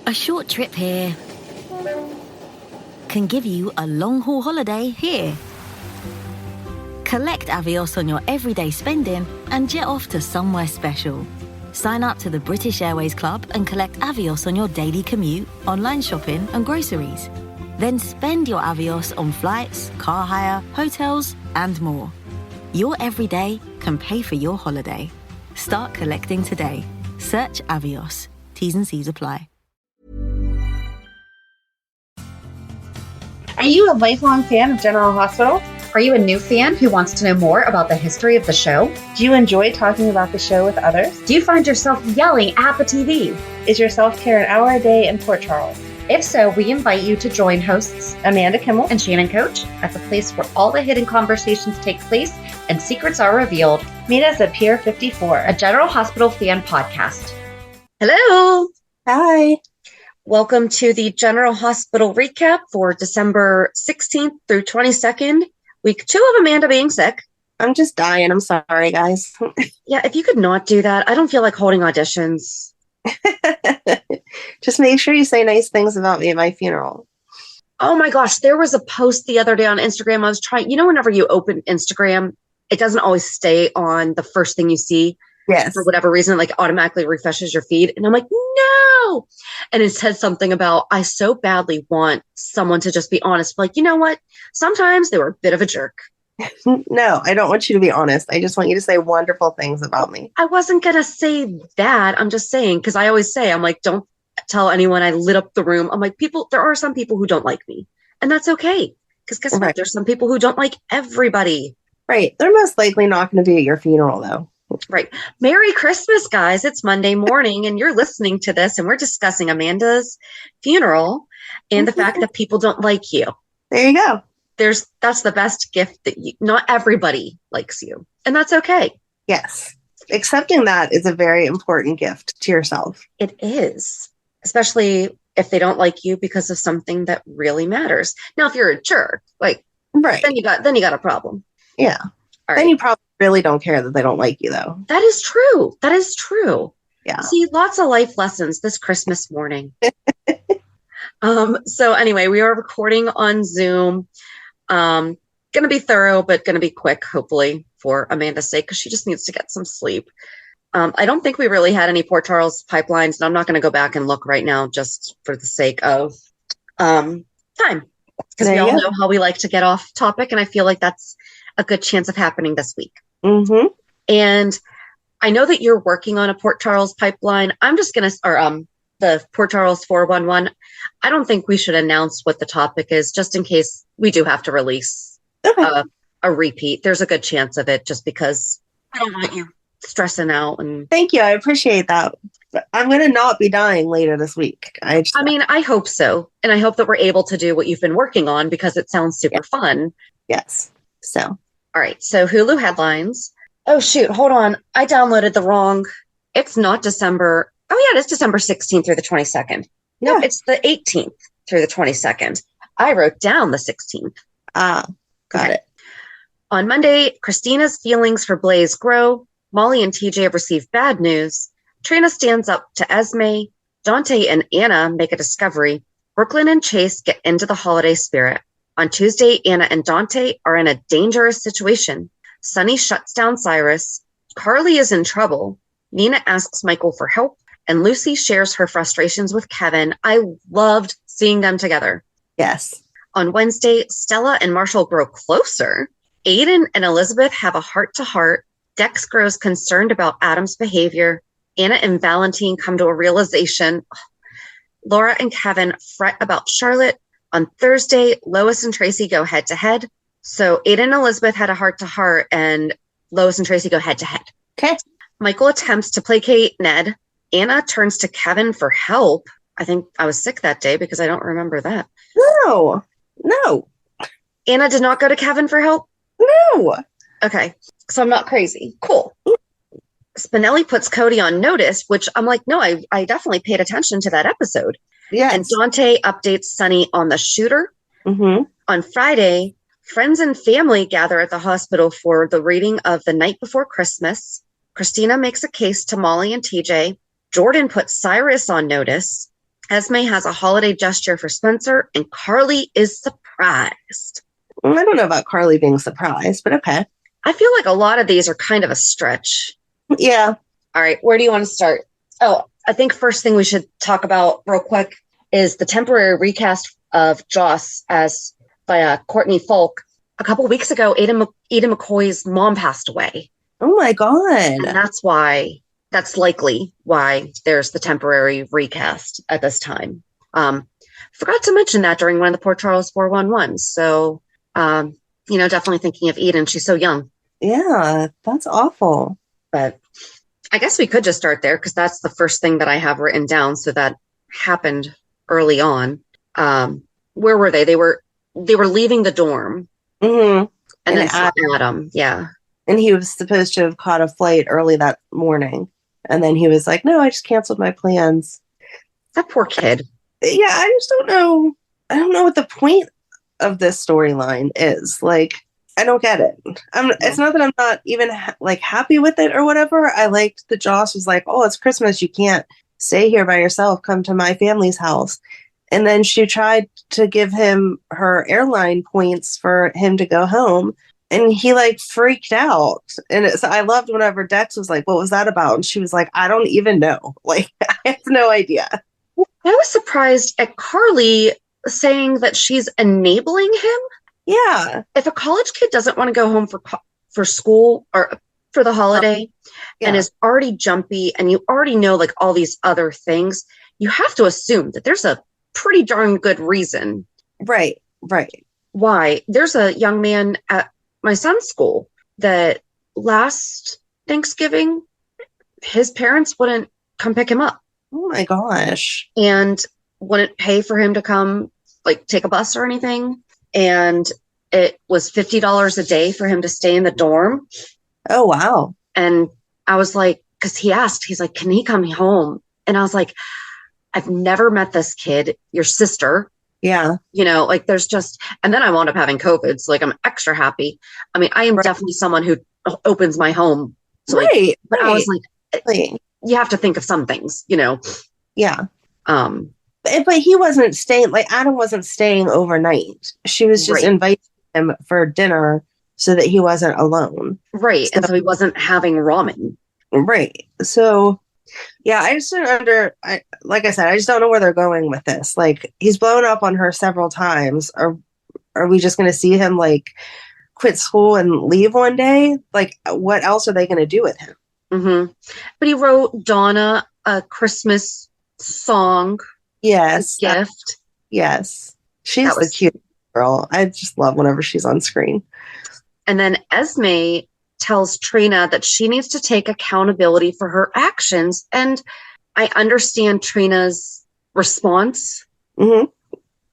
A short trip here can give you a long-haul holiday here. Collect Avios on your everyday spending and jet off to somewhere special. Sign up to the British Airways Club and collect Avios on your daily commute, online shopping and groceries. Then spend your Avios on flights, car hire, hotels and more. Your everyday can pay for your holiday. Start collecting today. Search Avios. T's and C's apply. Are you a lifelong fan of General Hospital? Are you a new fan who wants to know more about the history of the show? Do you enjoy talking about the show with others? Do you find yourself yelling at the TV? Is your self-care an hour a day in Port Charles? If so, we invite you to join hosts Amanda Kimmel and Shannon Coach at the place where all the hidden conversations take place and secrets are revealed. Meet us at Pier 54, a General Hospital fan podcast. Hello. Hi. Welcome to the General Hospital recap for December 16th through 22nd, week 2 of Amanda being sick. I'm just dying. I'm sorry, guys. Yeah, if you could not do that, I don't feel like holding auditions. Just make sure you say nice things about me at my funeral. Oh my gosh, there was a post the other day on Instagram. I was trying, whenever you open Instagram, it doesn't always stay on the first thing you see. Yes. For whatever reason, like automatically refreshes your feed. And I'm like, no. And it said something about, I so badly want someone to just be honest. Like, you know what? Sometimes they were a bit of a jerk. No, I don't want you to be honest. I just want you to say wonderful things about me. I wasn't going to say that. I'm just saying, because I always say, I'm like, don't tell anyone I lit up the room. I'm like, there are some people who don't like me. And that's okay. Because guess what? There's some people who don't like everybody. Right. They're most likely not going to be at your funeral, though. Right. Merry Christmas, guys. It's Monday morning and you're listening to this and we're discussing Amanda's funeral and the fact that people don't like you. There you go. That's the best gift that not everybody likes you. And that's okay. Yes. Accepting that is a very important gift to yourself. It is. Especially if they don't like you because of something that really matters. Now, if you're a jerk, then you got a problem. Yeah. All then right. you probably really don't care that they don't like you, though. That is true. That is true. Yeah. See, lots of life lessons this Christmas morning. So anyway, we are recording on Zoom. Going to be thorough, but going to be quick, hopefully, for Amanda's sake, because she just needs to get some sleep. I don't think we really had any Port Charles pipelines, and I'm not going to go back and look right now just for the sake of time. Because we all know how we like to get off topic, and I feel like that's a good chance of happening this week. Mm-hmm. And I know that you're working on a Port Charles pipeline. I'm just going to, the Port Charles 411. I don't think we should announce what the topic is, just in case we do have to release a repeat. There's a good chance of it, just because I don't want you stressing out. And thank you. I appreciate that. But I'm going to not be dying later this week. I hope so. And I hope that we're able to do what you've been working on, because it sounds super fun. Yes. So. All right. So Hulu headlines. Oh, shoot. Hold on. I downloaded the wrong. It's not December. Oh, yeah. It's December 16th through the 22nd. No, it's the 18th through the 22nd. I wrote down the 16th. Got it. On Monday, Kristina's feelings for Blaze grow. Molly and TJ have received bad news. Trina stands up to Esme. Dante and Anna make a discovery. Brooklyn and Chase get into the holiday spirit. On Tuesday, Anna and Dante are in a dangerous situation. Sonny shuts down Cyrus. Carly is in trouble. Nina asks Michael for help. And Lucy shares her frustrations with Kevin. I loved seeing them together. Yes. On Wednesday, Stella and Marshall grow closer. Aiden and Elizabeth have a heart-to-heart. Dex grows concerned about Adam's behavior. Anna and Valentin come to a realization. Laura and Kevin fret about Charlotte. On Thursday, Lois and Tracy go head-to-head. So Aiden and Elizabeth had a heart-to-heart, and Lois and Tracy go head-to-head. Okay. Michael attempts to placate Ned. Anna turns to Kevin for help. I think I was sick that day because I don't remember that. No. Anna did not go to Kevin for help? No. Okay. So I'm not crazy. Cool. Spinelli puts Cody on notice, which I'm like, no, I definitely paid attention to that episode. Yes. And Dante updates Sonny on the shooter. Mm-hmm. On Friday, friends and family gather at the hospital for the reading of The Night Before Christmas. Kristina makes a case to Molly and TJ. Jordan puts Cyrus on notice. Esme has a holiday gesture for Spencer, and Carly is surprised. I don't know about Carly being surprised, but okay. I feel like a lot of these are kind of a stretch. Yeah. All right, where do you want to start? Oh, I think first thing we should talk about real quick is the temporary recast of Joss as by Courtney Folk. A couple weeks ago, Ada McCoy's mom passed away. Oh my God. And that's likely why there's the temporary recast at this time. Forgot to mention that during one of the Port Charles 411s. So, definitely thinking of Eden. She's so young. Yeah, that's awful. But I guess we could just start there because that's the first thing that I have written down. So that happened early on. Where were they? They were leaving the dorm. Mm-hmm. And then Adam. Yeah. And he was supposed to have caught a flight early that morning. And then he was like, no, I just canceled my plans. That poor kid. Yeah, I just don't know. I don't know what the point of this storyline is. Like, I don't get it. It's not that I'm not even happy with it or whatever. I liked that Joss was like, oh, it's Christmas. You can't stay here by yourself. Come to my family's house. And then she tried to give him her airline points for him to go home. And he freaked out. And I loved whenever Dex was like, what was that about? And she was like, I don't even know. I have no idea. I was surprised at Carly saying that she's enabling him. Yeah. If a college kid doesn't want to go home for school or for the holiday and is already jumpy and you already know all these other things, you have to assume that there's a pretty darn good reason. Right. Why? There's a young man at my son's school that last Thanksgiving, his parents wouldn't come pick him up. Oh my gosh. And wouldn't pay for him to come take a bus or anything. And it was $50 a day for him to stay in the dorm. Oh, wow. And I was like, because he's like, can he come home? And I was like, I've never met this kid, your sister. Yeah. There's just, and then I wound up having COVID. So I'm extra happy. I mean, I am definitely someone who opens my home. So but I was like, you have to think of some things, Yeah. But he wasn't staying, Adam wasn't staying overnight. She was just inviting him for dinner so that he wasn't alone. Right. So, and so he wasn't having ramen. Right. So, yeah, I just don't like I said, I just don't know where they're going with this. He's blown up on her several times. Are we just going to see him quit school and leave one day? What else are they going to do with him? Mm-hmm. But he wrote Donna a Christmas song. Yes. Gift. Yes. She's the cute girl. I just love whenever she's on screen. And then Esme tells Trina that she needs to take accountability for her actions. And I understand Trina's response. Mm-hmm.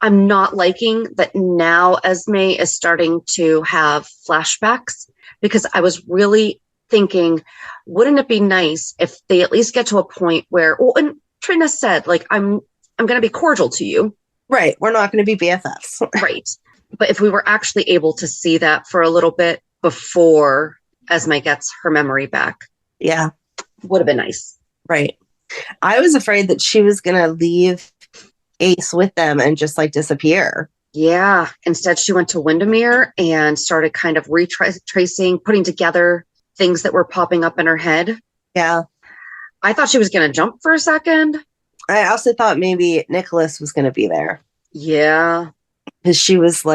I'm not liking that now Esme is starting to have flashbacks because I was really thinking, wouldn't it be nice if they at least get to a point where, and Trina said, I'm going to be cordial to you. Right. We're not going to be BFFs. Right. But if we were actually able to see that for a little bit before Esme gets her memory back. Yeah. Would have been nice. Right. I was afraid that she was going to leave Ace with them and just disappear. Yeah. Instead, she went to Wyndemere and started kind of retracing, putting together things that were popping up in her head. Yeah. I thought she was going to jump for a second. I also thought maybe Nicholas was going to be there. Yeah. Because she was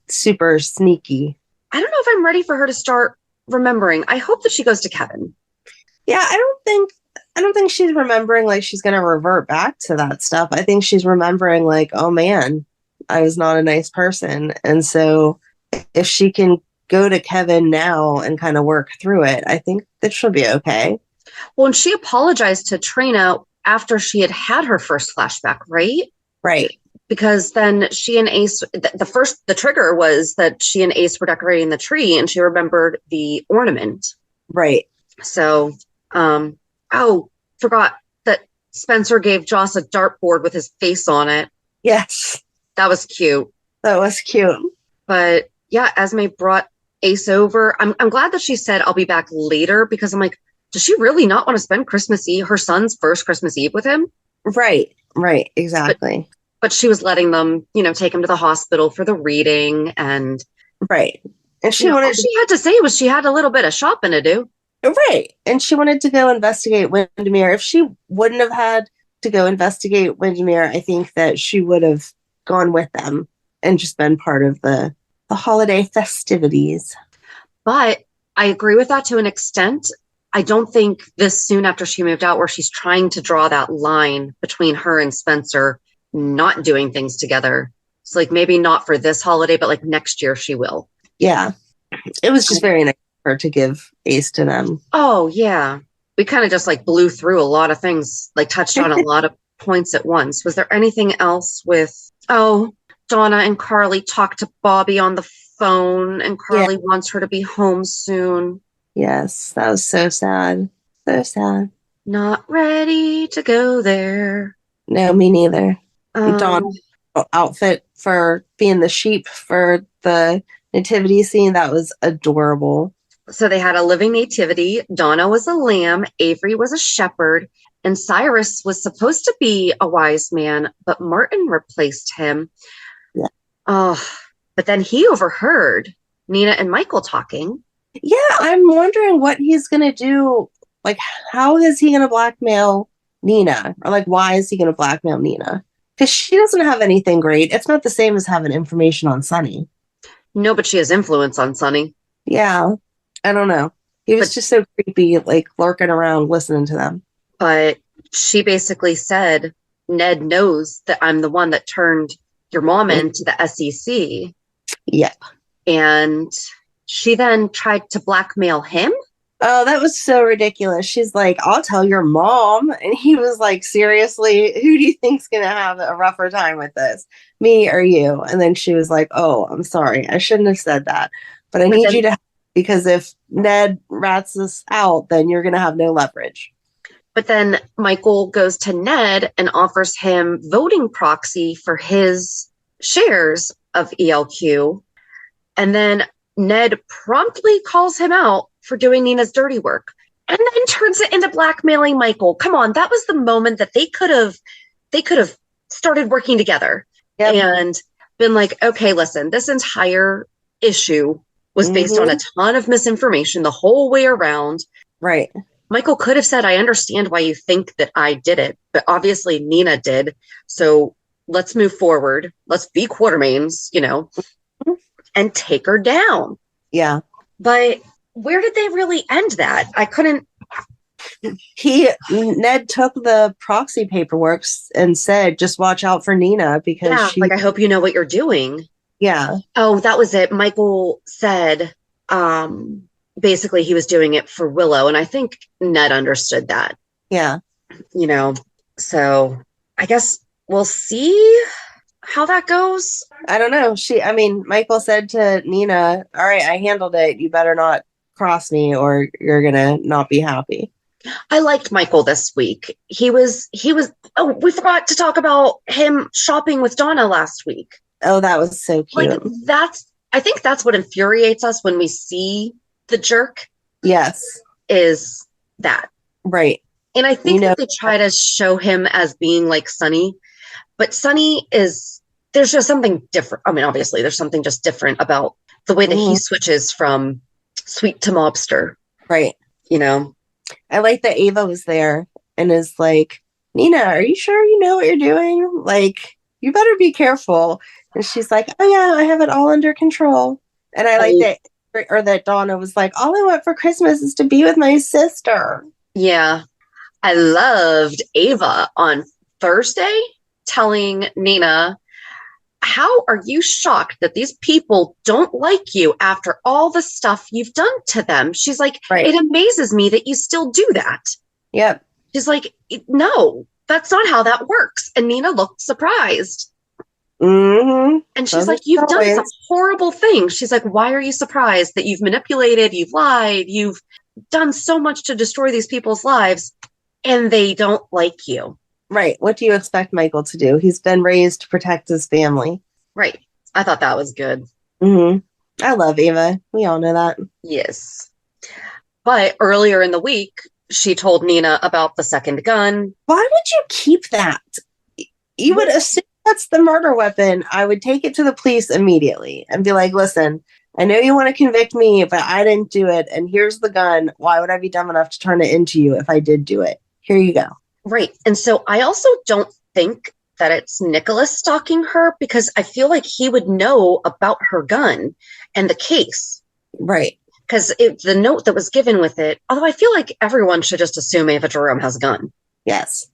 super sneaky. I don't know if I'm ready for her to start remembering. I hope that she goes to Kevin. Yeah, I don't think she's remembering she's going to revert back to that stuff. I think she's remembering oh man, I was not a nice person. And so if she can go to Kevin now and kind of work through it, I think that she'll be okay. Well, and she apologized to Trina after she had her first flashback, right? Right. Because then she and Ace, the trigger was that she and Ace were decorating the tree and she remembered the ornament. Right. So, forgot that Spencer gave Joss a dartboard with his face on it. Yes. That was cute. That was cute. But yeah, Esme brought Ace over. I'm glad that she said, I'll be back later because I'm like, does she really not want to spend Christmas Eve, her son's first Christmas Eve with him? Right. Right, exactly. But she was letting them, take him to the hospital for the reading. And, Right. And she all wanted she had to say was she had a little bit of shopping to do. right. And she wanted to go investigate Wyndemere. If she wouldn't have had to go investigate Wyndemere, I think that she would have gone with them and just been part of the holiday festivities. But I agree with that to an extent. I don't think this soon after she moved out, where she's trying to draw that line between her and Spencer not doing things together. It's like maybe not for this holiday, but like next year she will. Yeah. It was just very nice of her to give Ace to them. Oh, yeah. We kind of just like blew through a lot of things, like touched on a lot of points at once. Was there anything else with, Donna and Carly talked to Bobby on the phone and Carly wants her to be home soon. Yes, that was so sad. So sad. Not ready to go there. No, me neither. Donna's outfit for being the sheep for the nativity scene, that was adorable. So they had a living nativity. Donna was a lamb. Avery was a shepherd. And Cyrus was supposed to be a wise man, but Martin replaced him. Yeah. But then he overheard Nina and Michael talking. Yeah, I'm wondering what he's going to do. Like, how is he going to blackmail Nina? Or, like, why is he going to blackmail Nina? Because she doesn't have anything great. It's not the same as having information on Sonny. No, but she has influence on Sonny. Yeah, I don't know. He was just so creepy, like, lurking around listening to them. But she basically said, Ned knows that I'm the one that turned your mom into the SEC. Yep. And she then tried to blackmail him. Oh, that was so ridiculous. She's like, I'll tell your mom. And he was like, seriously, who do you think's going to have a rougher time with this? Me or you? And then she was like, oh, I'm sorry. I shouldn't have said that. But I need you to, because if Ned rats us out, then you're going to have no leverage. But then Michael goes to Ned and offers him voting proxy for his shares of ELQ. And then Ned promptly calls him out for doing Nina's dirty work and then turns it into blackmailing Michael. Come on, that was the moment that they could have started working together and been like, okay, listen, this entire issue was based on a ton of misinformation the whole way around. Right. Michael could have said, I understand why you think that I did it, but obviously Nina did. So let's move forward. Let's be Quartermains, and take her down. Yeah. But where did they really end that? I couldn't. Ned took the proxy paperwork and said, just watch out for Nina because I hope you know what you're doing. Yeah. Oh, that was it. Michael said, basically he was doing it for Willow. And I think Ned understood that. Yeah. So I guess we'll see how that goes. I don't know. Michael said to Nina, all right, I handled it. You better not cross me or you're going to not be happy. I liked Michael this week. He was, we forgot to talk about him shopping with Donna last week. Oh, that was so cute. I think that's what infuriates us when we see the jerk. Yes. Is that. Right. And I think that they try to show him as being like Sonny, but Sonny there's just something different. I mean, obviously there's something just different about the way that he switches from sweet to mobster. Right. I like that Ava was there and is like, Nina, are you sure you know what you're doing? Like, you better be careful. And she's like, oh yeah, I have it all under control. And I like that Donna was like, all I want for Christmas is to be with my sister. Yeah. I loved Ava on Thursday telling Nina, how are you shocked that these people don't like you after all the stuff you've done to them? She's like, It amazes me that you still do that. Yep. She's like, no, that's not how that works. And Nina looked surprised. Mm-hmm. And she's like, you've done some horrible things. She's like, why are you surprised that you've manipulated, you've lied, you've done so much to destroy these people's lives and they don't like you? Right. What do you expect Michael to do? He's been raised to protect his family. Right. I thought that was good. Mm-hmm. I love Ava. We all know that. Yes. But earlier in the week, she told Nina about the second gun. Why would you keep that? you would assume that's the murder weapon. I would take it to the police immediately and be like, listen, I know you want to convict me, but I didn't do it. And here's the gun. Why would I be dumb enough to turn it into you if I did do it? Here you go. Right. And so I also don't think that it's Nicholas stalking her, because I feel like he would know about her gun and the case. Right. Because the note that was given with it, although I feel like everyone should just assume Ava Jerome has a gun. Yes.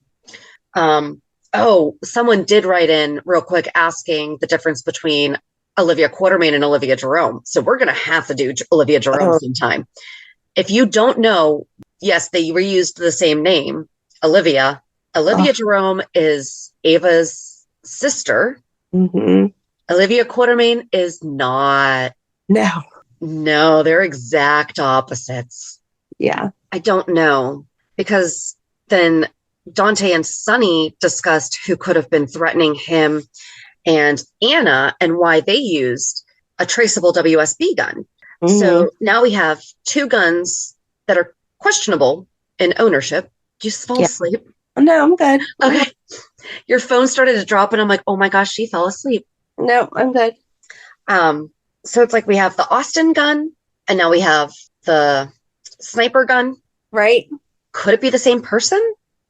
Oh, someone did write in real quick asking the difference between Olivia Quartermain and Olivia Jerome. So we're going to have to do Olivia Jerome sometime. If you don't know, yes, they reused the same name, Olivia. Olivia Jerome is Ava's sister. Mm-hmm. Olivia Quartermain is not. No, they're exact opposites. Yeah. I don't know, because then Dante and Sonny discussed who could have been threatening him and Anna and why they used a traceable WSB gun. Mm-hmm. So now we have two guns that are questionable in ownership. Do you fall asleep? No, I'm good. Okay. Your phone started to drop and I'm like, oh my gosh, she fell asleep. No, I'm good. So it's like we have the Austin gun and now we have the sniper gun. Right. Could it be the same person?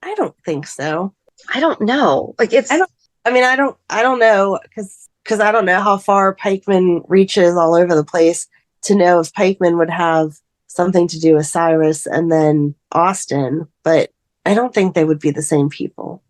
I don't think so. I don't know. Like I don't know because I don't know how far Pikeman reaches all over the place to know if Pikeman would have something to do with Cyrus and then Austin, but I don't think they would be the same people.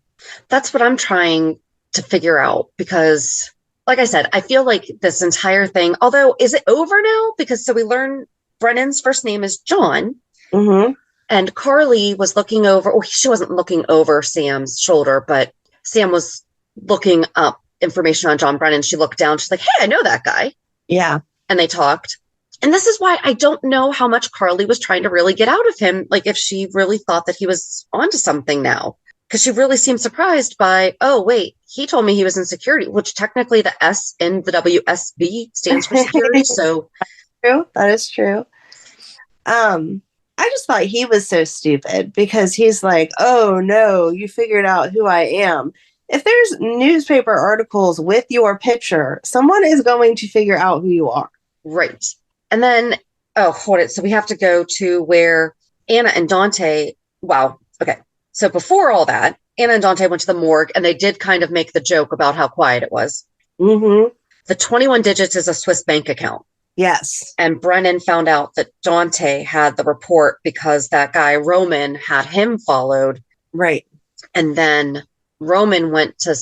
That's what I'm trying to figure out, because like I said, I feel like this entire thing, although is it over now? Because so we learn Brennan's first name is John. Mm-hmm. And Carly was looking over, or she wasn't looking over Sam's shoulder, but Sam was looking up information on John Brennan. She looked down. She's like, hey, I know that guy. Yeah. And they talked. And this is why I don't know how much Carly was trying to really get out of him. Like if she really thought that he was onto something now, because she really seemed surprised by, oh, wait, he told me he was in security, which technically the S in the WSB stands for security. So true. That is true. I just thought he was so stupid because he's like, oh no, you figured out who I am. If there's newspaper articles with your picture, someone is going to figure out who you are. Right. And then, hold it. So we have to go to where Anna and Dante, wow. Okay. So before all that, Anna and Dante went to the morgue and they did kind of make the joke about how quiet it was. Mm-hmm. The 21 digits is a Swiss bank account. Yes. And Brennan found out that Dante had the report because that guy Roman had him followed. Right. And then Roman went to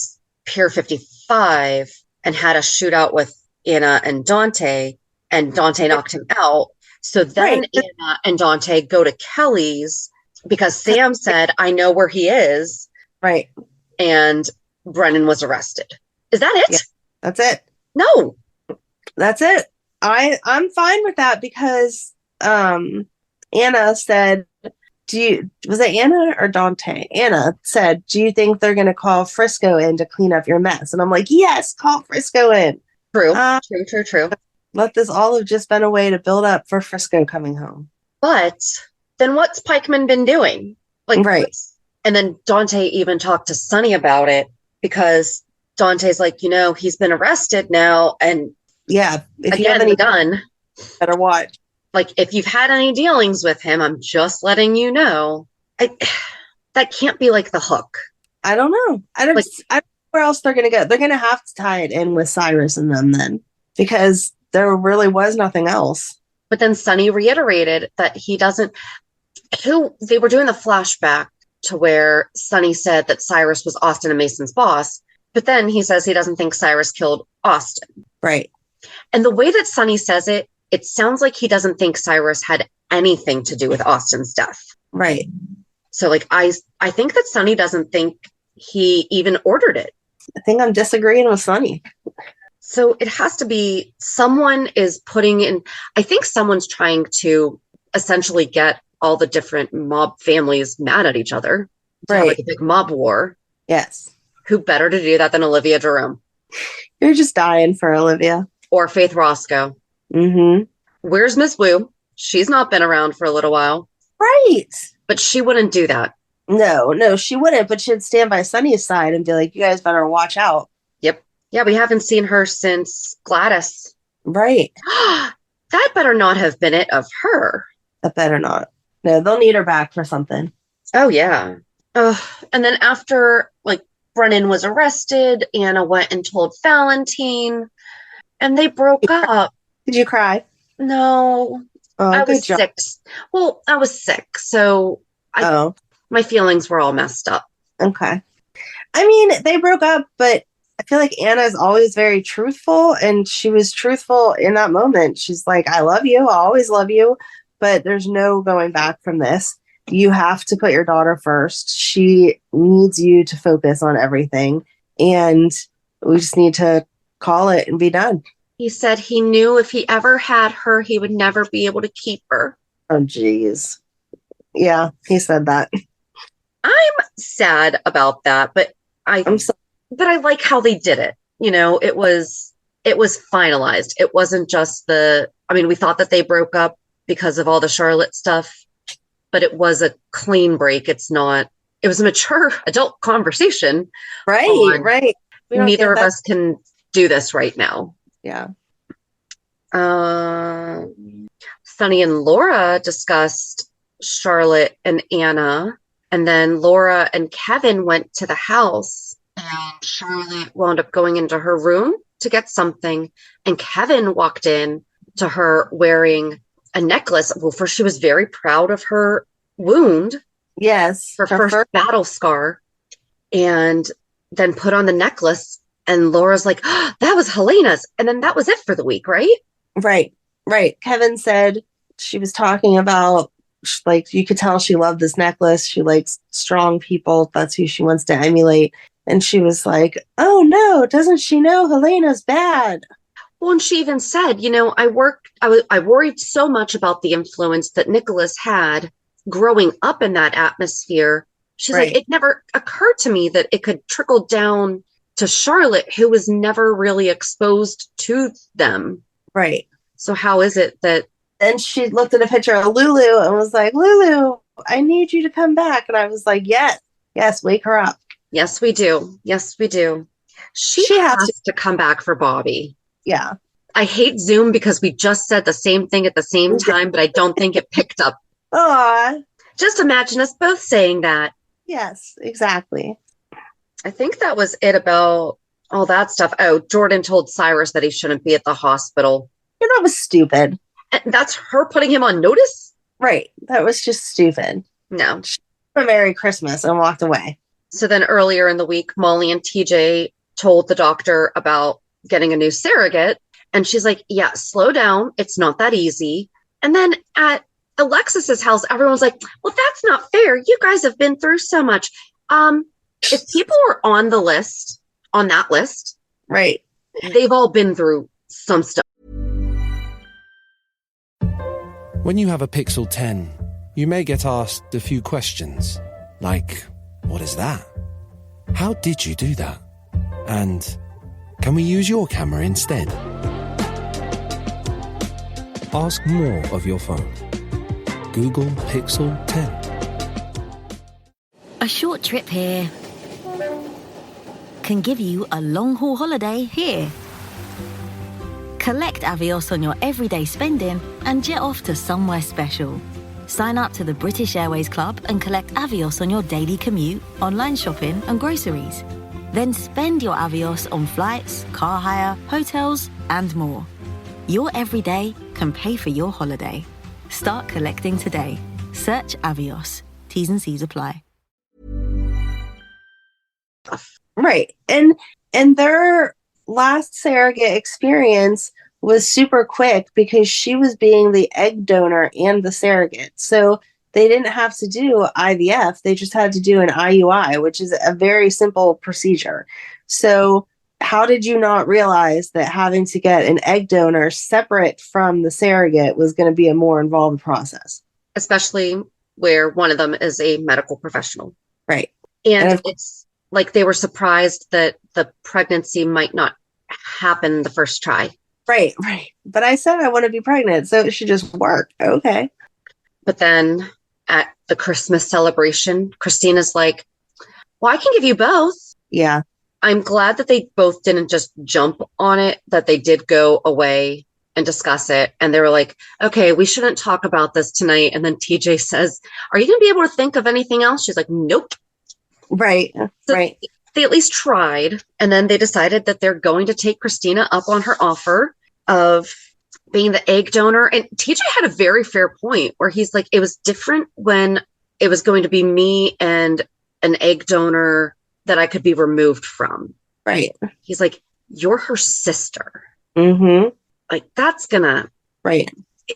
Pier 55 and had a shootout with Anna and Dante knocked him out. So then Anna and Dante go to Kelly's because Sam said, I know where he is. Right. And Brennan was arrested. Is that it? Yeah, that's it. No. That's it. I'm fine with that because Anna said, was it Anna or Dante? Anna said, do you think they're going to call Frisco in to clean up your mess? And I'm like, yes, call Frisco in. True. True. Let this all have just been a way to build up for Frisco coming home. But then what's Pikeman been doing? Like, right. And then Dante even talked to Sonny about it because Dante's like, he's been arrested now. And yeah, if you have any gun, better watch. Like, if you've had any dealings with him, I'm just letting you know. That can't be like the hook. I don't know. I don't know where else they're going to go. They're going to have to tie it in with Cyrus and them then, because there really was nothing else. But then Sonny reiterated that he doesn't. They were doing the flashback to where Sonny said that Cyrus was Austin and Mason's boss, but then he says he doesn't think Cyrus killed Austin. Right. And the way that Sonny says it, it sounds like he doesn't think Cyrus had anything to do with Austin's death. Right. So, like, I think that Sonny doesn't think he even ordered it. I think I'm disagreeing with Sonny. So it has to be someone is putting in, I think someone's trying to essentially get all the different mob families mad at each other. Right. Like a big mob war. Yes. Who better to do that than Olivia Jerome? You're just dying for Olivia. Or Faith Roscoe. Mm-hmm. Where's Miss Wu? She's not been around for a little while. Right. But she wouldn't do that. No, she wouldn't, but she'd stand by Sonny's side and be like, you guys better watch out. Yep. Yeah, we haven't seen her since Gladys. Right. That better not have been it of her. That better not. No, they'll need her back for something. Oh, yeah. And then after, Brennan was arrested, Anna went and told Valentin, and they broke up. Did you cry? No. Oh, I good was job. sick. Well, I was sick, so my feelings were all messed up. Okay. I mean, they broke up, but I feel like Anna is always very truthful, and she was truthful in that moment. She's like, I love you. I'll always love you, but there's no going back from this. You have to put your daughter first. She needs you to focus on everything, and we just need to call it and be done. He said he knew if he ever had her, he would never be able to keep her. Oh, geez. Yeah, he said that. I'm sad about that, but I like how they did it. It was finalized. It wasn't just we thought that they broke up because of all the Charlotte stuff, but it was a clean break. It was a mature adult conversation. Right. Neither of us can do this right now. Yeah. Sonny and Laura discussed Charlotte and Anna, and then Laura and Kevin went to the house, and Charlotte wound up going into her room to get something, and Kevin walked in to her wearing a necklace. Well, first, she was very proud of her wound. Yes. Her first battle scar, and then put on the necklace, and Laura's like, oh, that was Helena's. And then that was it for the week, right? Right. Kevin said she was talking about, you could tell she loved this necklace. She likes strong people. That's who she wants to emulate. And she was like, oh no, doesn't she know Helena's bad? Well, and she even said, I worried so much about the influence that Nicholas had growing up in that atmosphere. She's like, it never occurred to me that it could trickle down to Charlotte, who was never really exposed to them. Right. So how is it that... Then she looked at a picture of Lulu and was like, Lulu, I need you to come back. And I was like, yes, wake her up. Yes, we do. She has to come back for Bobby. Yeah. I hate Zoom because we just said the same thing at the same time, but I don't think it picked up. Aw. Just imagine us both saying that. Yes, exactly. I think that was it about all that stuff. Oh, Jordan told Cyrus that he shouldn't be at the hospital. That was stupid. And that's her putting him on notice? Right. That was just stupid. No. A Merry Christmas and walked away. So then earlier in the week, Molly and TJ told the doctor about getting a new surrogate. And she's like, yeah, slow down. It's not that easy. And then at Alexis's house, everyone's like, well, that's not fair. You guys have been through so much. If people were on that list, right, they've all been through some stuff. When you have a Pixel 10, you may get asked a few questions, like, what is that? How did you do that? And can we use your camera instead? Ask more of your phone. Google Pixel 10. A short trip here can give you a long-haul holiday here. Collect Avios on your everyday spending and jet off to somewhere special. Sign up to the British Airways Club and collect Avios on your daily commute, online shopping and groceries. Then spend your Avios on flights, car hire, hotels and more. Your everyday can pay for your holiday. Start collecting today. Search Avios. T's and C's apply. Right. And their last surrogate experience was super quick because she was being the egg donor and the surrogate. So they didn't have to do IVF. They just had to do an IUI, which is a very simple procedure. So how did you not realize that having to get an egg donor separate from the surrogate was going to be a more involved process? Especially where one of them is a medical professional. Right. And it's like they were surprised that the pregnancy might not happen the first try. Right. But I said I want to be pregnant, so it should just work. Okay. But then at the Christmas celebration, Kristina's like, well, I can give you both. Yeah. I'm glad that they both didn't just jump on it, that they did go away and discuss it. And they were like, okay, we shouldn't talk about this tonight. And then TJ says, are you going to be able to think of anything else? She's like, nope. Right. So right. They at least tried. And then they decided that they're going to take Kristina up on her offer of being the egg donor. And TJ had a very fair point where he's like, it was different when it was going to be me and an egg donor that I could be removed from. Right. He's like, you're her sister. Mm-hmm. Like, that's gonna, right.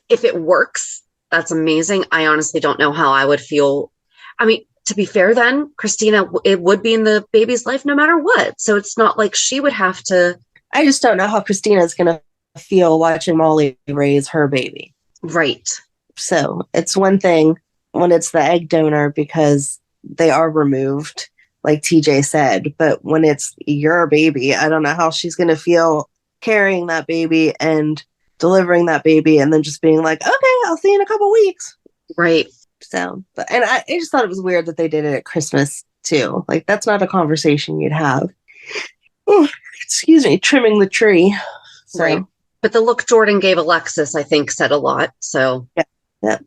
If it works, that's amazing. I honestly don't know how I would feel. I mean, to be fair then, Kristina, it would be in the baby's life no matter what. So it's not like she would have to. I just don't know how Kristina is going to feel watching Molly raise her baby. Right. So it's one thing when it's the egg donor because they are removed, like TJ said. But when it's your baby, I don't know how she's going to feel carrying that baby and delivering that baby and then just being like, okay, I'll see you in a couple weeks. Right. So, and I just thought it was weird that they did it at Christmas too. Like, that's not a conversation you'd have. Oh, excuse me, trimming the tree. So. Right. But the look Jordan gave Alexis, I think, said a lot. So, yeah.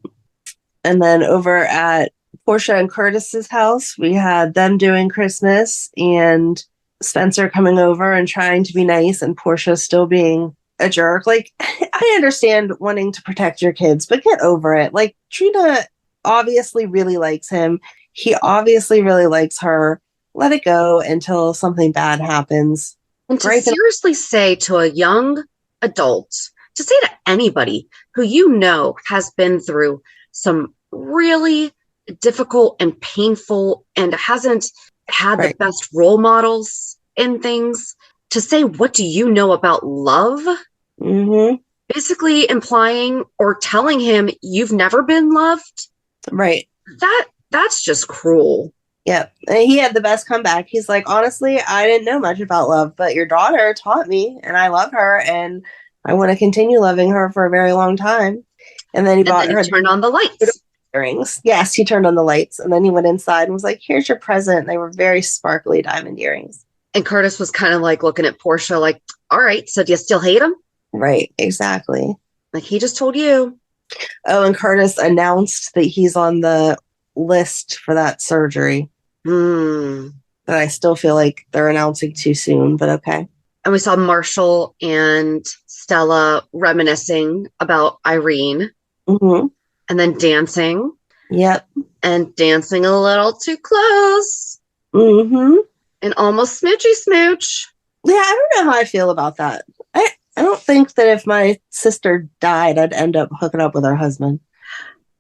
And then over at Portia and Curtis's house, we had them doing Christmas and Spencer coming over and trying to be nice and Portia still being a jerk. Like, I understand wanting to protect your kids, but get over it. Like, Trina obviously really likes him. He obviously really likes her. Let it go until something bad happens. And to seriously say to a young adult, to say to anybody who you know has been through some really difficult and painful and hasn't had the best role models in things, to say, what do you know about love? Mm-hmm. Basically implying or telling him you've never been loved. Right. That's just cruel. Yeah. And he had the best comeback. He's like, honestly, I didn't know much about love, but your daughter taught me and I love her and I want to continue loving her for a very long time. And then he turned on the lights. Earrings. Yes, he turned on the lights. And then he went inside and was like, here's your present. They were very sparkly diamond earrings. And Curtis was kind of like looking at Portia like, all right, so do you still hate him? Right, exactly. Like, he just told you. Oh, and Curtis announced that he's on the list for that surgery. But I still feel like they're announcing too soon, but okay. And we saw Marshall and Stella reminiscing about Irene. Mm-hmm. And then dancing. Yep. And dancing a little too close. Mm-hmm. And almost smoochy smooch. Yeah, I don't know how I feel about that. I don't think that if my sister died, I'd end up hooking up with her husband.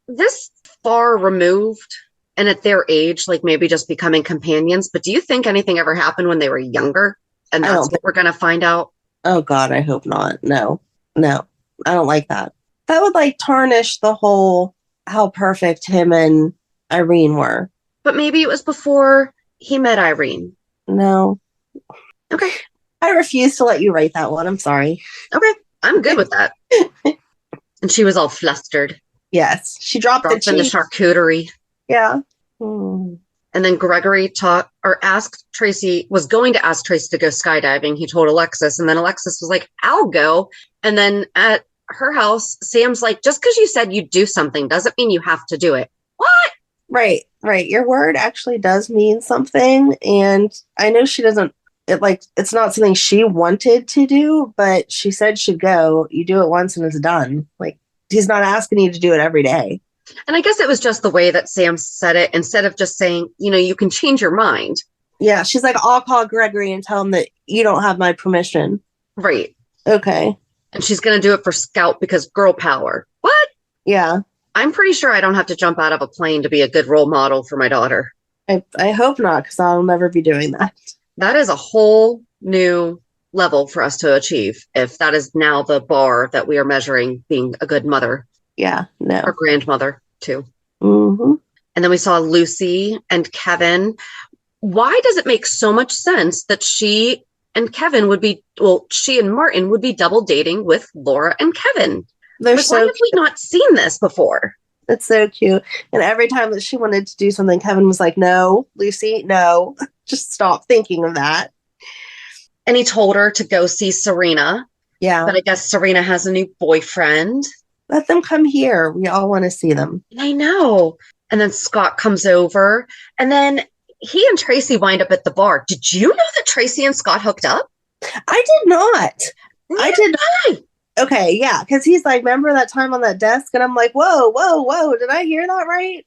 This far removed and at their age, like maybe just becoming companions. But do you think anything ever happened when they were younger? And that's what we're going to find out? Oh, God, I hope not. No, I don't like that. That would like tarnish the whole how perfect him and Irene were. But maybe it was before he met Irene. No. Okay. I refuse to let you write that one. I'm sorry. Okay. I'm good with that. And she was all flustered. Yes. She dropped in the charcuterie. Yeah. And then Gregory was going to ask Tracy to go skydiving. He told Alexis, and then Alexis was like, I'll go. And then at her house, Sam's like, just because you said you'd do something doesn't mean you have to do it. What? Right. Your word actually does mean something. And I know she doesn't, it's not something she wanted to do, but she said she'd go. You do it once and it's done. Like, he's not asking you to do it every day. And I guess it was just the way that Sam said it, instead of just saying, you can change your mind. Yeah. She's like, I'll call Gregory and tell him that you don't have my permission. Right. Okay. And she's going to do it for Scout because girl power. What? Yeah. I'm pretty sure I don't have to jump out of a plane to be a good role model for my daughter. I hope not, because I'll never be doing that. That is a whole new level for us to achieve, if that is now the bar that we are measuring being a good mother. Yeah, no. Or grandmother, too. Mm-hmm. And then we saw Lucy and Kevin. Why does it make so much sense that she and Martin would be double dating with Laura and Kevin? Why have we not seen this before? It's so cute. And every time that she wanted to do something, Kevin was like, no, Lucy, no, just stop thinking of that. And he told her to go see Serena. Yeah. But I guess Serena has a new boyfriend. Let them come here. We all want to see them. I know. And then Scott comes over. And then he and Tracy wind up at the bar. Did you know that Tracy and Scott hooked up? I did not. I did not. Okay, yeah. Because he's like, remember that time on that desk? And I'm like, whoa, whoa, whoa. Did I hear that right?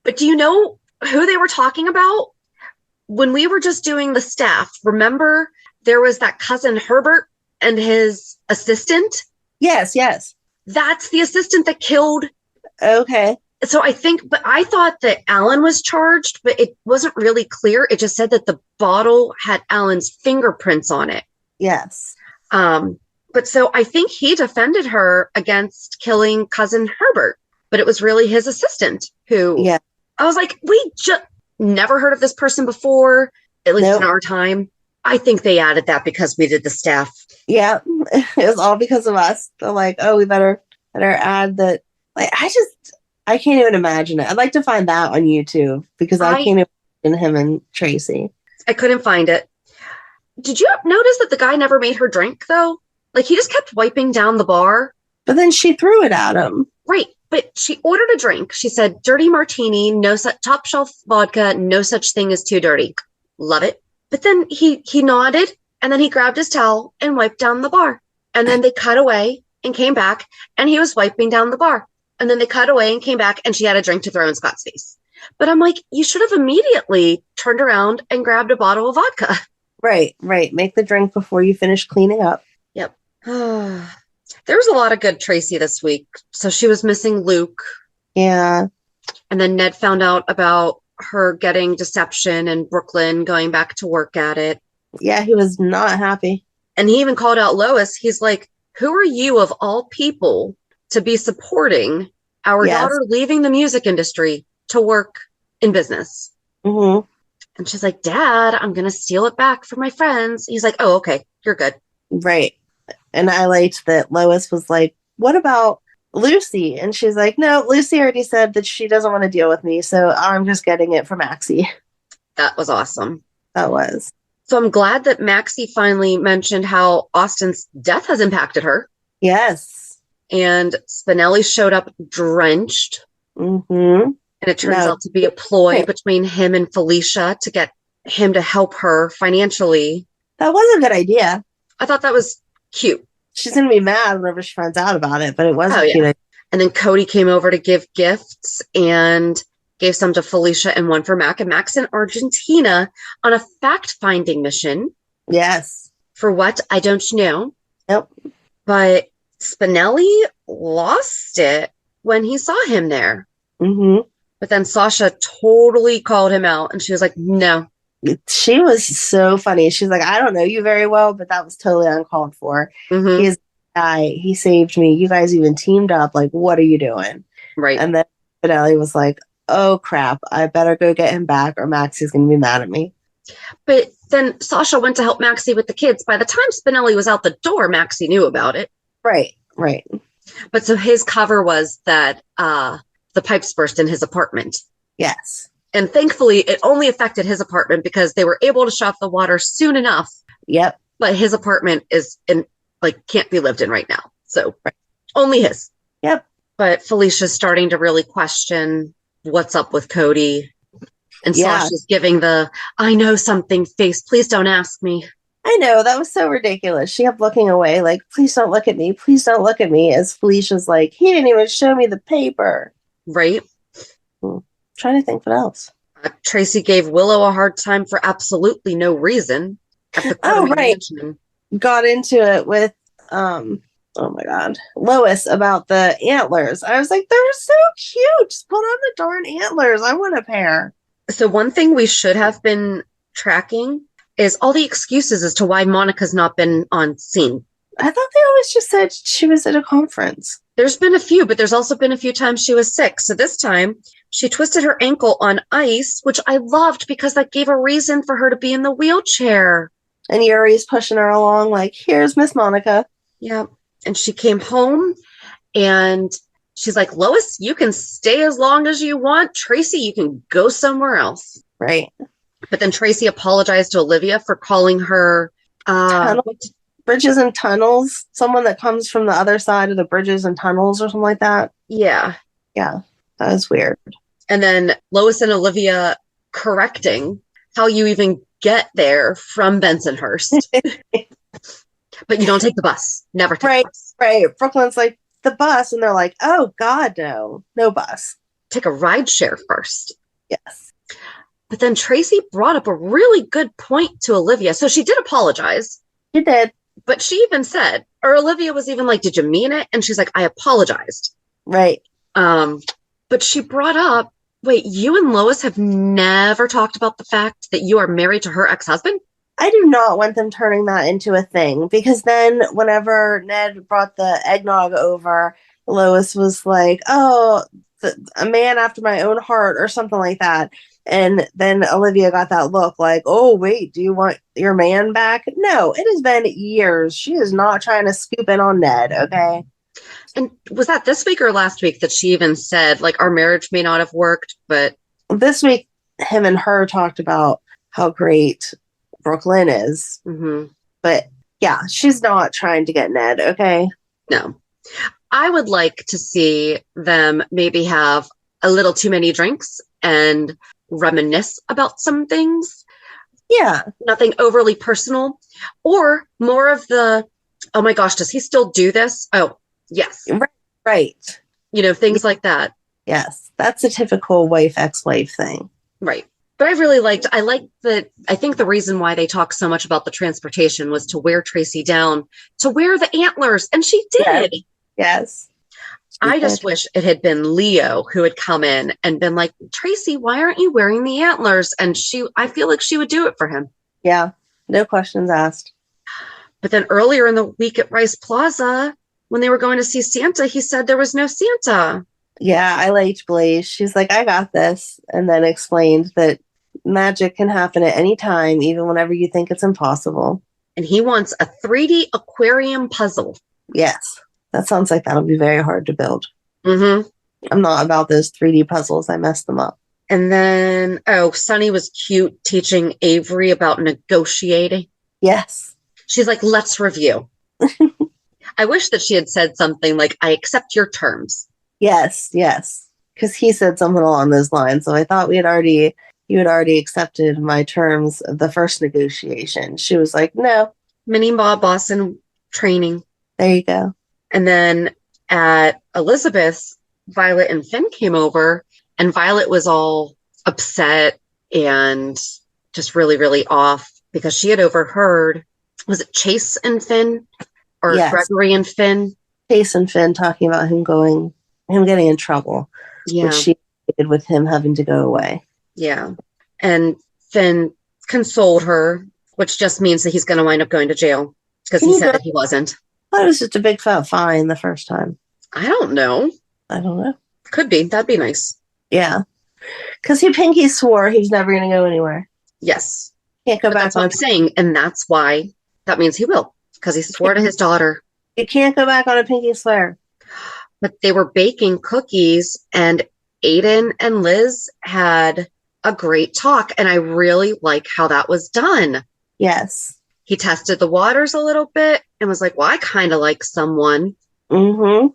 But do you know who they were talking about? When we were just doing the staff, remember there was that cousin Herbert and his assistant? Yes, yes. That's the assistant that killed. Okay. So I thought that Alan was charged, but it wasn't really clear. It just said that the bottle had Alan's fingerprints on it. Yes. But so I think he defended her against killing cousin Herbert, but it was really his assistant who, yeah. I was like, we just never heard of this person before, at least in our time. I think they added that because we did the staff. Yeah, it was all because of us. They're like, oh, we better add that. Like, I can't even imagine it. I'd like to find that on YouTube because I can't imagine him and Tracy. I couldn't find it. Did you notice that the guy never made her drink, though? Like, he just kept wiping down the bar. But then she threw it at him. Right. But she ordered a drink. She said, dirty martini, no top shelf vodka, no such thing as too dirty. Love it. But then he nodded, and then he grabbed his towel and wiped down the bar. And then they cut away and came back, and he was wiping down the bar. And then they cut away and came back, and she had a drink to throw in Scott's face. But I'm like, you should have immediately turned around and grabbed a bottle of vodka. Right. Make the drink before you finish cleaning up. Yep. There was a lot of good Tracy this week. So she was missing Luke. Yeah. And then Ned found out about her getting deception and Brooklyn going back to work at it. Yeah, he was not happy. And he even called out Lois. He's like, who are you of all people to be supporting our daughter leaving the music industry to work in business? Mm-hmm. And she's like, Dad, I'm going to steal it back for my friends. He's like, oh, okay, you're good. Right. And I liked that Lois was like, what about Lucy? And she's like, no, Lucy already said that she doesn't want to deal with me. So I'm just getting it for Maxie. That was awesome. That was. So I'm glad that Maxie finally mentioned how Austin's death has impacted her. Yes. And Spinelli showed up drenched. Mm-hmm. And it turns out to be a ploy between him and Felicia to get him to help her financially. That was a good idea. I thought that was cute. She's going to be mad whenever she finds out about it, but it was a cute idea. And then Cody came over to give gifts and gave some to Felicia and one for Mac. And Mac's in Argentina on a fact-finding mission. Yes. For what? I don't know. Nope. But Spinelli lost it when he saw him there. Mm-hmm. But then Sasha totally called him out. And she was like, no. She was so funny. She's like, I don't know you very well, but that was totally uncalled for. Mm-hmm. He's a guy. He saved me. You guys even teamed up. Like, what are you doing? Right. And then Spinelli was like, oh, crap. I better go get him back or Maxie's going to be mad at me. But then Sasha went to help Maxie with the kids. By the time Spinelli was out the door, Maxie knew about it. Right. But so his cover was that the pipes burst in his apartment. Yes. And thankfully, it only affected his apartment because they were able to shut off the water soon enough. Yep. But his apartment is can't be lived in right now. So only his. Yep. But Felicia's starting to really question what's up with Cody. And Sasha's giving the, I know something face. Please don't ask me. I know. That was so ridiculous. She kept looking away like, please don't look at me. Please don't look at me. As Felicia's like, he didn't even show me the paper. Right. Trying to think what else. Tracy gave Willow a hard time for absolutely no reason. At the mansion. Got into it with, oh my God, Lois about the antlers. I was like, they're so cute. Just put on the darn antlers. I want a pair. So one thing we should have been tracking is all the excuses as to why Monica's not been on scene. I thought they always just said she was at a conference. There's been a few, but there's also been a few times she was sick. So this time she twisted her ankle on ice, which I loved because that gave a reason for her to be in the wheelchair. And Yuri's pushing her along like, here's Miss Monica. Yeah. And she came home and she's like, Lois, you can stay as long as you want. Tracy, you can go somewhere else. Right. But then Tracy apologized to Olivia for calling her bridges and tunnels. Someone that comes from the other side of the bridges and tunnels or something like that. Yeah. Yeah. That was weird. And then Lois and Olivia correcting how you even get there from Bensonhurst. But you don't take the bus. Never take the bus. Right. Brooklyn's like, the bus. And they're like, oh, God, no. No bus. Take a ride share first. Yes. But then Tracy brought up a really good point to Olivia. So she did apologize. She did. But she even said, or Olivia was even like, did you mean it? And she's like, I apologized. Right. But she brought up, wait, you and Lois have never talked about the fact that you are married to her ex-husband? I do not want them turning that into a thing, because then whenever Ned brought the eggnog over, Lois was like, oh, a man after my own heart or something like that. And then Olivia got that look like, oh, wait, do you want your man back? No, it has been years. She is not trying to scoop in on Ned, okay? And was that this week or last week that she even said, like, our marriage may not have worked, but... This week, him and her talked about how great Brooklyn is. Mm-hmm. But, yeah, she's not trying to get Ned, okay? No. I would like to see them maybe have a little too many drinks and reminisce about some things. Yeah. Nothing overly personal. Or more of the, oh my gosh, does he still do this? Oh, yes. Right. You know, things like that. Yes. That's a typical wife, ex-wife thing. Right. But I think the reason why they talk so much about the transportation was to wear Tracy down, to wear the antlers. And she did. Yes. I just wish it had been Leo who had come in and been like, Tracy, why aren't you wearing the antlers? And I feel like she would do it for him. Yeah. No questions asked. But then earlier in the week at Rice Plaza, when they were going to see Santa, he said there was no Santa. Yeah, I liked Blaze. She's like, I got this. And then explained that magic can happen at any time, even whenever you think it's impossible. And he wants a 3D aquarium puzzle. Yes. That sounds like that'll be very hard to build. Mm-hmm. I'm not about those 3D puzzles. I messed them up. And then, Sonny was cute teaching Avery about negotiating. Yes. She's like, let's review. I wish that she had said something like, I accept your terms. Yes. Because he said something along those lines. So I thought you had already accepted my terms of the first negotiation. She was like, no. Mini boss in training. There you go. And then at Elizabeth's, Violet and Finn came over, and Violet was all upset and just really, really off because she had overheard, was it Chase and Finn or Yes. Gregory and Finn? Chase and Finn talking about him getting in trouble, Yeah. which she did with him having to go away. Yeah. And Finn consoled her, which just means that he's going to wind up going to jail because he said that he wasn't. I thought it was just a big fat fine the first time. I don't know. Could be. That'd be nice. Yeah. Because he pinky swore he was never going to go anywhere. Yes. Can't go back That's what on. I'm saying. And that's why that means he will, because he swore to his daughter. You can't go back on a pinky swear. But they were baking cookies, and Aiden and Liz had a great talk. And I really like how that was done. Yes. He tested the waters a little bit and was like, well, I kind of like someone. Mm-hmm.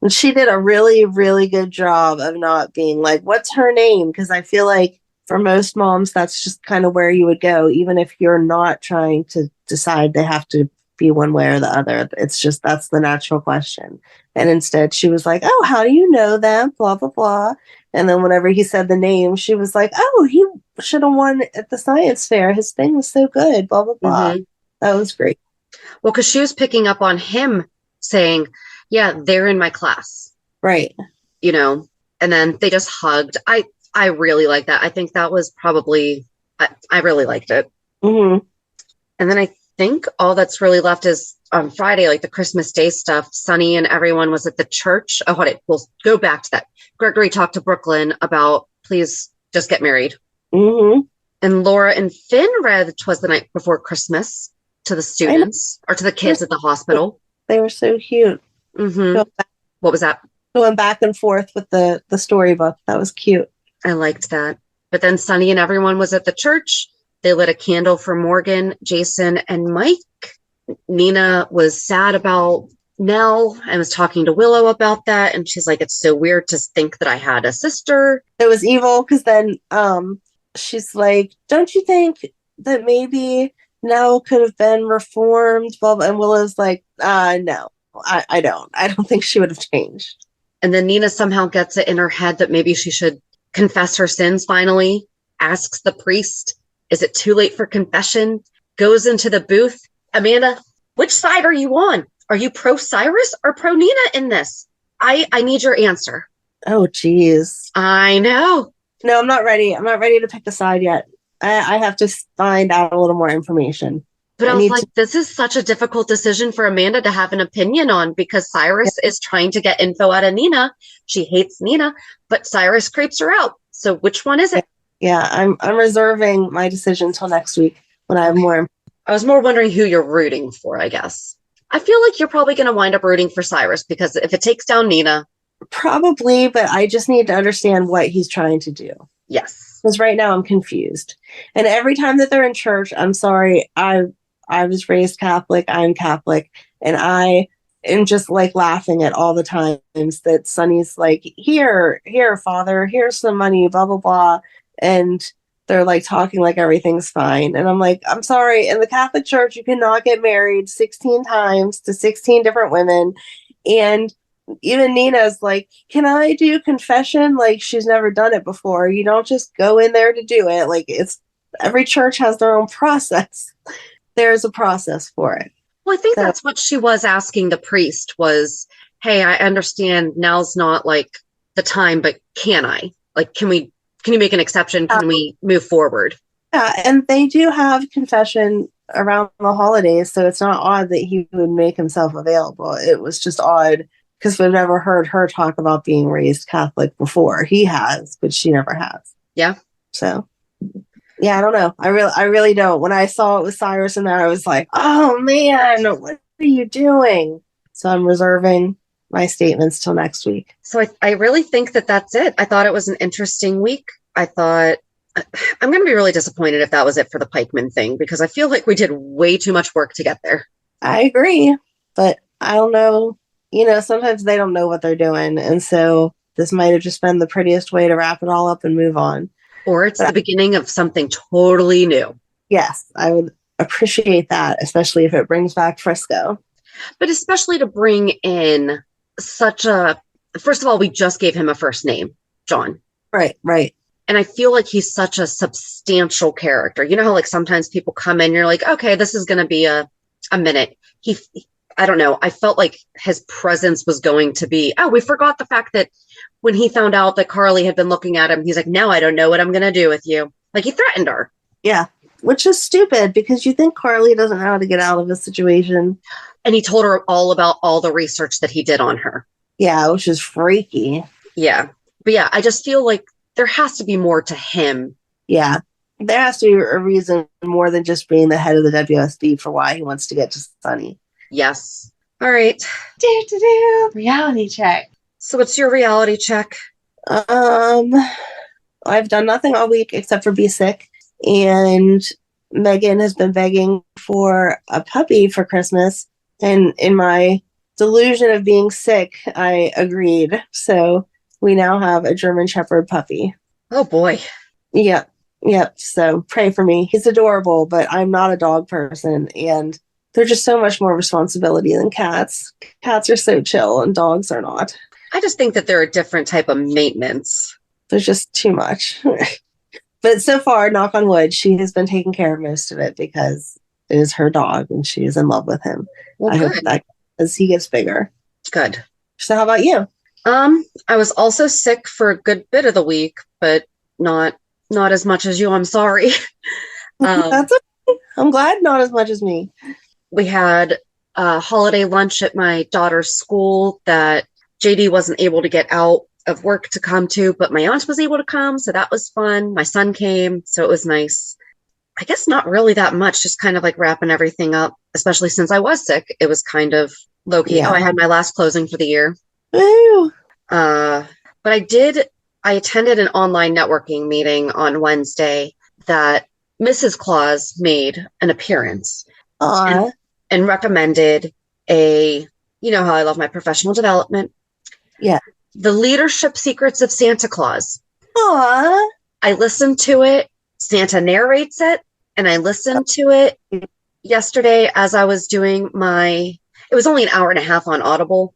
And she did a really, really good job of not being like, what's her name? Because I feel like for most moms, that's just kind of where you would go, even if you're not trying to decide they have to be one way or the other. It's just, that's the natural question. And instead she was like, oh, how do you know them? Blah, blah, blah. And then whenever he said the name, she was like, oh, he should have won at the science fair. His thing was so good, blah, blah, blah. Mm-hmm. That was great. Well, because she was picking up on him saying, yeah, they're in my class. Right. You know, and then they just hugged. I really like that. I think that was probably, I really liked it. Mm-hmm. And then I think all that's really left is on Friday, like the Christmas Day stuff. Sonny and everyone was at the church. Oh, we'll go back to that. Gregory talked to Brooklyn about, please just get married. Mm-hmm. And Laura and Finn read 'Twas the Night Before Christmas to the students or to the kids at the hospital. They were so cute. Mm-hmm. What was that? going back and forth with the storybook. That was cute. I liked that. But then Sonny and everyone was at the church. They lit a candle for Morgan, Jason, and Mike. Nina was sad about Nell and was talking to Willow about that. And she's like, it's so weird to think that I had a sister. It was evil because then she's like, don't you think that maybe Nell could have been reformed? And Willow's like, no, I don't. I don't think she would have changed. And then Nina somehow gets it in her head that maybe she should confess her sins finally, asks the priest, is it too late for confession? Goes into the booth. Amanda, which side are you on? Are you pro Cyrus or pro Nina in this? I need your answer. Oh, geez. I know. No, I'm not ready. I'm not ready to pick a side yet. I have to find out a little more information. But I was like, this is such a difficult decision for Amanda to have an opinion on because Cyrus is trying to get info out of Nina. She hates Nina, but Cyrus creeps her out. So which one is it? Yeah, I'm reserving my decision till next week when I have more. I was more wondering who you're rooting for, I guess. I feel like you're probably going to wind up rooting for Cyrus because if it takes down Nina. Probably, but I just need to understand what he's trying to do. Yes. Because right now I'm confused. And every time that they're in church, I'm sorry, I was raised Catholic, I'm Catholic, and I am just like laughing at all the times that Sonny's like, here, Father, here's some money, blah, blah, blah. And they're like talking like everything's fine. And I'm like, I'm sorry, in the Catholic Church, you cannot get married 16 times to 16 different women. And even Nina's like, can I do confession? Like, she's never done it before. You don't just go in there to do it. Like, it's every church has their own process. There's a process for it. Well, I think that's what she was asking the priest was, hey, I understand now's not like the time, but can I? Like, can you make an exception? Can we move forward? Yeah, and they do have confession around the holidays, so it's not odd that he would make himself available. It was just odd because we've never heard her talk about being raised Catholic before. He has, but she never has. Yeah. So, yeah, I don't know. I really don't. When I saw it with Cyrus in there, I was like, oh man, what are you doing? So I'm reserving my statements till next week. So I really think that that's it. I thought it was an interesting week. I thought I'm going to be really disappointed if that was it for the Pikeman thing because I feel like we did way too much work to get there. I agree, but I don't know. You know, sometimes they don't know what they're doing. And so this might have just been the prettiest way to wrap it all up and move on. Or it's the beginning of something totally new. Yes, I would appreciate that, especially if it brings back Frisco. But especially to bring in first of all, we just gave him a first name, John. Right. And I feel like he's such a substantial character. You know how like sometimes people come in, you're like, okay, this is going to be a minute. I don't know. I felt like his presence was going to be, we forgot the fact that when he found out that Carly had been looking at him, he's like, now I don't know what I'm going to do with you. Like he threatened her. Yeah, which is stupid because you think Carly doesn't know how to get out of a situation. And he told her all about all the research that he did on her. Yeah, which is freaky. Yeah. But yeah, I just feel like there has to be more to him. Yeah. There has to be a reason more than just being the head of the WSB for why he wants to get to Sonny. Yes. All right. Reality check. So what's your reality check? I've done nothing all week except for be sick. And Megan has been begging for a puppy for Christmas. And in my delusion of being sick, I agreed. So we now have a German Shepherd puppy. Oh boy. Yep. So pray for me. He's adorable, but I'm not a dog person. And they're just so much more responsibility than cats. Cats are so chill and dogs are not. I just think that they're a different type of maintenance. There's just too much. But so far, knock on wood, she has been taking care of most of it because it is her dog and she is in love with him. Well, I good. hope that as he gets bigger. Good. So how about you? I was also sick for a good bit of the week, but not as much as you. I'm sorry. That's okay. I'm glad not as much as me. We had a holiday lunch at my daughter's school that JD wasn't able to get out of work to come to, but my aunt was able to come. So that was fun. My son came. So it was nice. I guess not really that much, just kind of like wrapping everything up, especially since I was sick. It was kind of low key. Yeah. Oh, I had my last closing for the year. Ooh. But I attended an online networking meeting on Wednesday that Mrs. Claus made an appearance and recommended you know how I love my professional development. Yeah. The Leadership Secrets of Santa Claus. Aw. I listened to it. Santa narrates it, and I listened to it yesterday as I was doing it was only an hour and a half on Audible.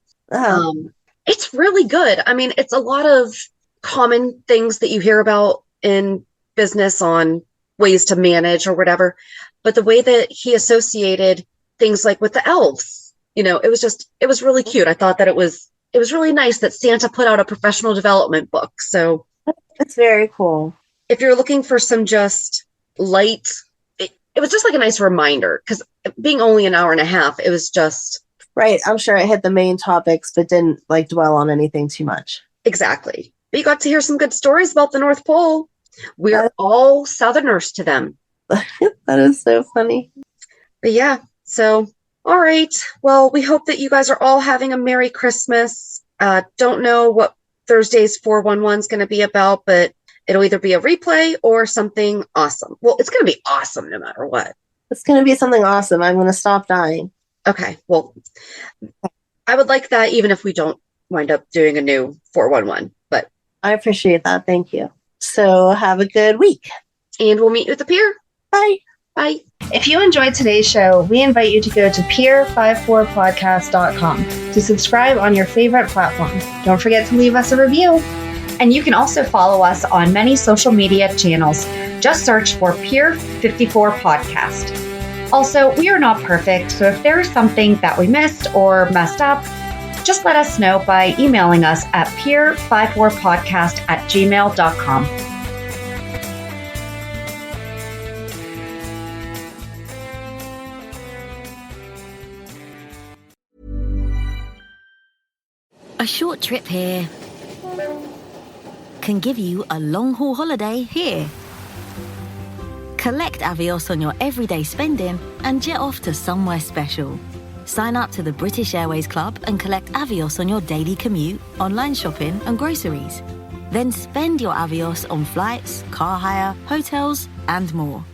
It's really good. I mean, it's a lot of common things that you hear about in business on ways to manage or whatever. But the way that he associated things like with the elves, you know, it was really cute. I thought that it was really nice that Santa put out a professional development book. So that's very cool. If you're looking for some just light, it was just like a nice reminder, because being only an hour and a half, it was just... Right. I'm sure it hit the main topics, but didn't like dwell on anything too much. Exactly. But you got to hear some good stories about the North Pole. We're all Southerners to them. That is so funny. But yeah, so, all right. Well, we hope that you guys are all having a Merry Christmas. Don't know what Thursday's 411 is going to be about, but it'll either be a replay or something awesome. Well, it's going to be awesome no matter what. It's going to be something awesome. I'm going to stop dying. Okay. Well, I would like that even if we don't wind up doing a new 411, but I appreciate that. Thank you. So have a good week. And we'll meet you at the pier. Bye. Bye. If you enjoyed today's show, we invite you to go to pier54podcast.com to subscribe on your favorite platform. Don't forget to leave us a review. And you can also follow us on many social media channels. Just search for Pier 54 Podcast. Also, we are not perfect, so if there is something that we missed or messed up, just let us know by emailing us at pier54podcast@gmail.com. A short trip here can give you a long-haul holiday here. Collect Avios on your everyday spending and jet off to somewhere special. Sign up to the British Airways Club and collect Avios on your daily commute, online shopping and groceries. Then spend your Avios on flights, car hire, hotels and more.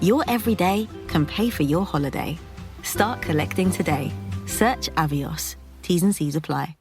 Your everyday can pay for your holiday. Start collecting today. Search Avios. T's and C's apply.